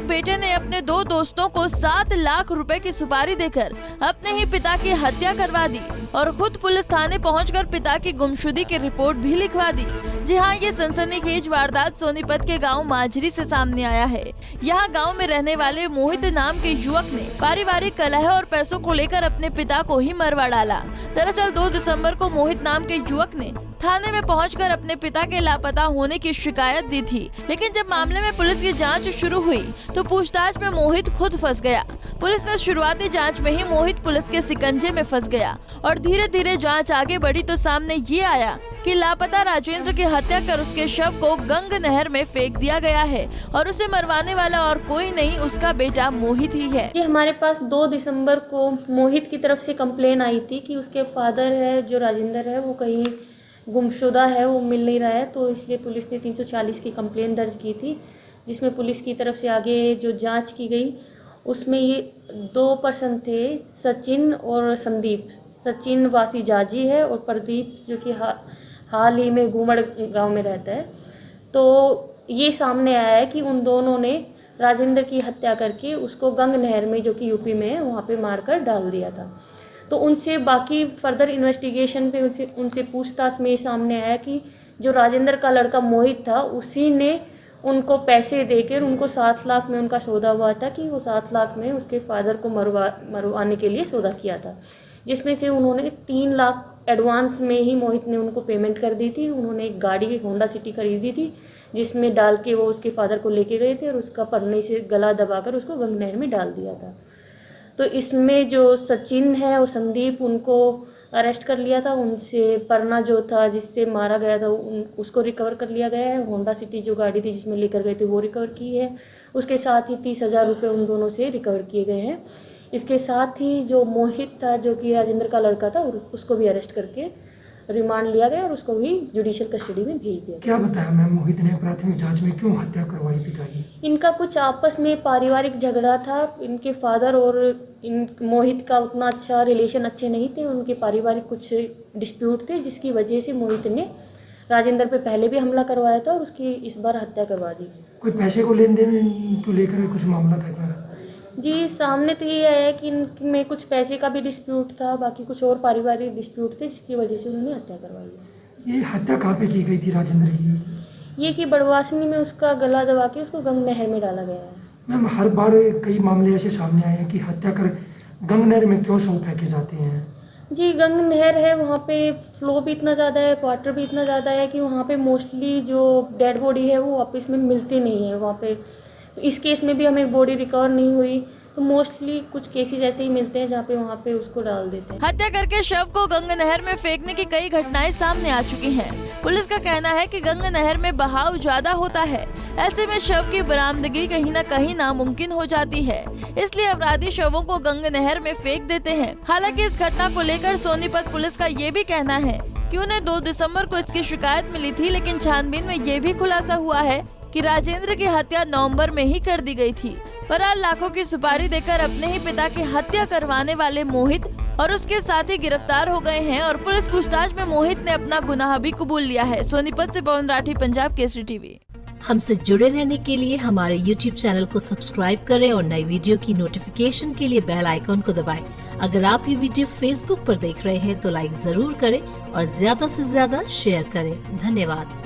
बेटे ने अपने 2 दोस्तों को 7 लाख रुपए की सुपारी देकर अपने ही पिता की हत्या करवा दी और खुद पुलिस थाने पहुंचकर पिता की गुमशुदगी की रिपोर्ट भी लिखवा दी। जी हाँ, ये सनसनीखेज वारदात सोनीपत के गांव माजरी से सामने आया है। यहाँ गांव में रहने वाले मोहित नाम के युवक ने पारिवारिक कलह और पैसों को लेकर अपने पिता को ही मरवा डाला। दरअसल 2 दिसंबर को मोहित नाम के युवक ने थाने में पहुंचकर अपने पिता के लापता होने की शिकायत दी थी, लेकिन जब मामले में पुलिस की जांच शुरू हुई तो पूछताछ में मोहित खुद फंस गया। पुलिस ने शुरुआती जांच में ही मोहित पुलिस के शिकंजे में फंस गया और धीरे धीरे जांच आगे बढ़ी तो सामने ये आया कि लापता राजेंद्र की हत्या कर उसके शव को गंग नहर में फेंक दिया गया है और उसे मरवाने वाला और कोई नहीं, उसका बेटा मोहित ही है। ये हमारे पास 2 दिसंबर को मोहित की तरफ से कंप्लेन आई थी कि उसके फादर है जो राजेंद्र है वो कहीं गुमशुदा है, वो मिल नहीं रहा है, तो इसलिए पुलिस ने 340 की कंप्लेन दर्ज की थी, जिसमें पुलिस की तरफ से आगे जो जांच की गई उसमें ये 2 पर्सन थे, सचिन और संदीप। सचिन वासी जाजी है और प्रदीप जो कि हाल ही में घूमड़ गांव में रहता है। तो ये सामने आया है कि उन दोनों ने राजेंद्र की हत्या करके उसको गंग नहर में जो कि यूपी में है वहाँ पे मारकर डाल दिया था। तो उनसे बाकी फर्दर इन्वेस्टिगेशन पे उनसे पूछताछ में सामने आया कि जो राजेंद्र का लड़का मोहित था उसी ने उनको पैसे देकर उनको 7 लाख में उनका सौदा हुआ था कि वो 7 लाख में उसके फादर को मरवाने के लिए सौदा किया था, जिसमें से उन्होंने 3 लाख एडवांस में ही मोहित ने उनको पेमेंट कर दी थी। उन्होंने एक गाड़ी होंडा सिटी खरीदी थी जिसमें डाल के वो उसके फादर को लेके गए थे और उसका पन्नी से गला दबाकर उसको गंग नहर में डाल दिया था। तो इसमें जो सचिन है और संदीप उनको अरेस्ट कर लिया था, उनसे परना जो था जिससे मारा गया था उसको रिकवर कर लिया गया है। होंडा सिटी जो गाड़ी थी जिसमें लेकर गए थे वो रिकवर की है। उसके साथ ही 30,000 रुपये उन दोनों से रिकवर किए गए हैं। इसके साथ ही जो मोहित था जो कि राजेंद्र का लड़का था उसको भी अरेस्ट करके रिमांड लिया गया और उसको भी जुडिशियल कस्टडी में भेज दिया। क्या बताया मैम मोहित ने प्राथमिक जांच में क्यों हत्या करवाई पिता की? इनका कुछ आपस में पारिवारिक झगड़ा था। इनके फादर और मोहित का उतना अच्छा रिलेशन अच्छे नहीं थे। उनके पारिवारिक कुछ डिस्प्यूट थे जिसकी वजह से मोहित ने राजेंद्र पे पहले भी हमला करवाया था और उसकी इस बार हत्या करवा दी। कोई पैसे को लेन देन को लेकर कुछ मामला था क्या? जी, सामने तो ये आया कि इनमें कुछ पैसे का भी डिस्प्यूट था, बाकी कुछ और पारिवारिक डिस्प्यूट थे जिसकी वजह से उन्होंने हत्या करवाई। ये हत्या कहाँ पे की गई थी राजेंद्र की? ये कि बड़वासनी में उसका गला दबा के उसको गंग नहर में डाला गया है। मैम हर बार कई मामले ऐसे सामने आए हैं कि हत्या कर गंग नहर में क्यों शव फेंके जाते हैं? जी, गंग नहर है, वहाँ पे फ्लो भी इतना ज़्यादा है, वाटर भी इतना ज़्यादा है कि वहाँ पे मोस्टली जो डेड बॉडी है वो वापस में मिलती नहीं है वहाँ पे। तो इस केस में भी हमें बॉडी रिकवर नहीं हुई, तो मोस्टली कुछ केसेस ऐसे ही मिलते हैं जहाँ पे वहाँ पे उसको डाल देते हैं। हत्या करके शव को गंग नहर में फेंकने की कई घटनाएं सामने आ चुकी हैं। पुलिस का कहना है कि गंग नहर में बहाव ज्यादा होता है, ऐसे में शव की बरामदगी कहीं न कहीं नामुमकिन हो जाती है, इसलिए अपराधी शवों को गंग नहर में फेंक देते हैं। हालांकि इस घटना को लेकर सोनीपत पुलिस का ये भी कहना है कि उन्हें 2 दिसंबर को इसकी शिकायत मिली थी, लेकिन छानबीन में ये भी खुलासा हुआ है कि राजेंद्र की हत्या नवंबर में ही कर दी गई थी। बहरहाल लाखों की सुपारी देकर अपने ही पिता की हत्या करवाने वाले मोहित और उसके साथी गिरफ्तार हो गए हैं और पुलिस पूछताछ में मोहित ने अपना गुनाह भी कबूल लिया है। सोनीपत से पवन राठी, पंजाब केसरी टीवी। हमसे जुड़े रहने के लिए हमारे YouTube चैनल को सब्सक्राइब करें और नई वीडियो की नोटिफिकेशन के लिए बेल आइकॉन को दबाएं। अगर आप ये वीडियो Facebook पर देख रहे हैं तो लाइक जरूर करें और ज्यादा से ज्यादा शेयर करें। धन्यवाद।